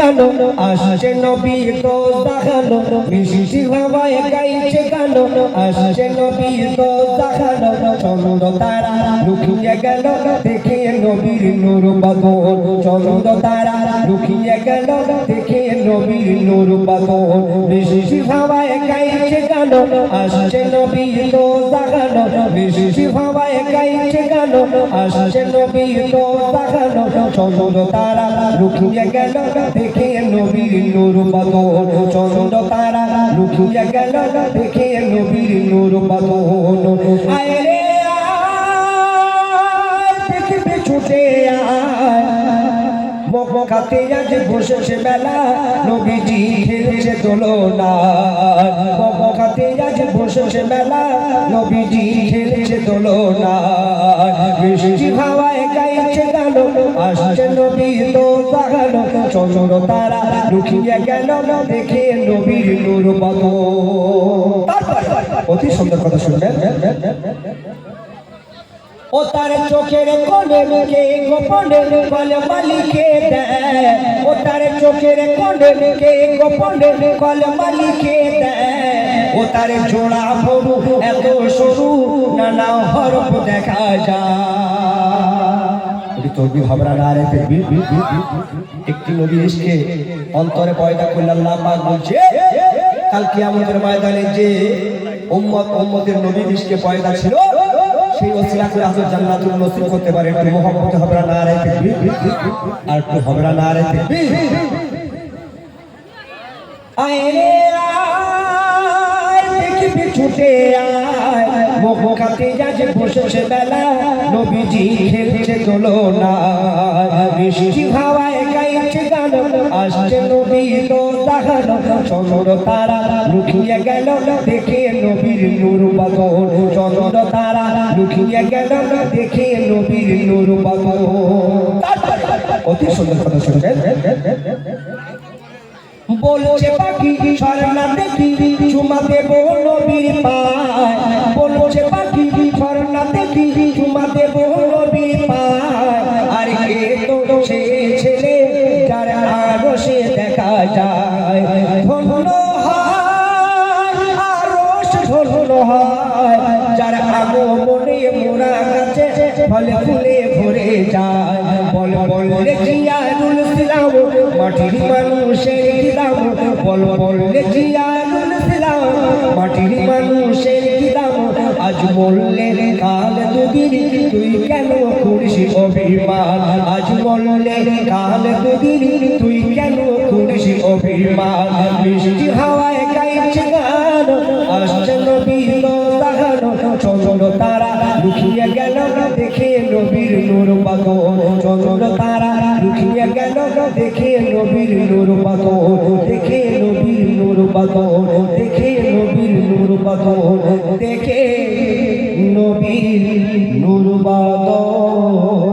গান আসছে নবী তো দেখানো মিষ্টি হাওয়ায় গাইছে গান আসছে নবী তো দেখানো চন্দ্র তারা লুকিয়ে গেল দেখে নবীর নূর বদন চন্দ্র তারা লুকিয়ে গেল দেখে নবীর নূর বদন মিষ্টি হাওয়ায় গাইছে গান আসছে নবী তো দেখানো মিষ্টি হাওয়ায় গাইছে গান আসছে নবী তো দেখানো চন্দ্র তারা লুকিয়ে গেল দেখে নবীর নূর বদন চন্দ্র তারা লুকিয়ে গেল দেখে নবীর নূর বদন আয় রে আয় দেখবে ছুটে আয় মক্কাতে আজ বসেছে মেলা নবীজি খেলছে দোলনা মক্কাতে আজ বসেছে মেলা নবীজি খেলছে দোলনা মিষ্টি হাওয়ায় গাইছে গান আসছে নবী তো দেখানো চন্দ্র তারা লুকিয়ে গেল দেখে নবীর নূর বদন অতি সুন্দর কথা শুনবেন ও তার চোখের কোণে কে গোপনে কলে মালিকে দেয় ও তার চোখের কোণে কে গোপনে কলে মালিকে দেয় ও তার জোড়া বড়ু এত সরু নানা হরফ দেখা যায় তরবি ভাবরা না রে একটি নবী এসে অন্তরে পয়দা করলে আল্লাহ পাক বলছে কাল কিয়ামতের ময়দানে যে উম্মতের নবী দেশকে পয়দা ছিল সেই ওসিলা করে আজকে জান্নাতুল নসিব করতে পারে একটু মোহাম্মত হবে না রে আর একটু হবে না রে আয় রে আয় দেখবি ছুটে আয় মক্কাতে আজ বসেছে মেলা নবীজি খেলছে দোলনা মিষ্টি হাওয়ায় গাইছে গান আসছে নবী তো দেখানো চন্দ্র তারা লুকিয়ে গেল দেখে নবীর নূর বদন চন্দ্র তারা লুকিয়ে গেল দেখে নবীর নূর বদন অতি সুন্দর কথা শুনবেন বলছে পাখি ঝরনা দেখি চুমা দেব নবীর পায় বলছে পাখি ঝরনা দেখি চুমা দেব নবীর পায় আর কে তো সে ছেলে যার আরো সে দেখা যায় ধন্য হয় আরশ ধন্য হয় যার আগমনে মোরা কাছে ফলে ফুলে ভরে যায় বল বল রে জিয়ারুল ইসলাম মাটির মানুষের কিলাম বল বল রে জিয়ারুল ইসলাম মাটির মানুষের কিলাম আজ বললে কাল দুদিন তুই কেন করিস অভিমান আজ বললে কাল দুদিন তুই কেন করিস অভিমান মিষ্টি হাওয়ায় গাইছে গান আসছে নবী তো দেখানো চন্দ্র তারা লুকিয়ে গেল দেখে নবীর নূর বদন চন্দ্র তারা লুকিয়ে গেল দেখে নবীর নূর বদন দেখে নবীর নূর বদন দেখে নবীর নূর বদন দেখে নবীর নূর বদন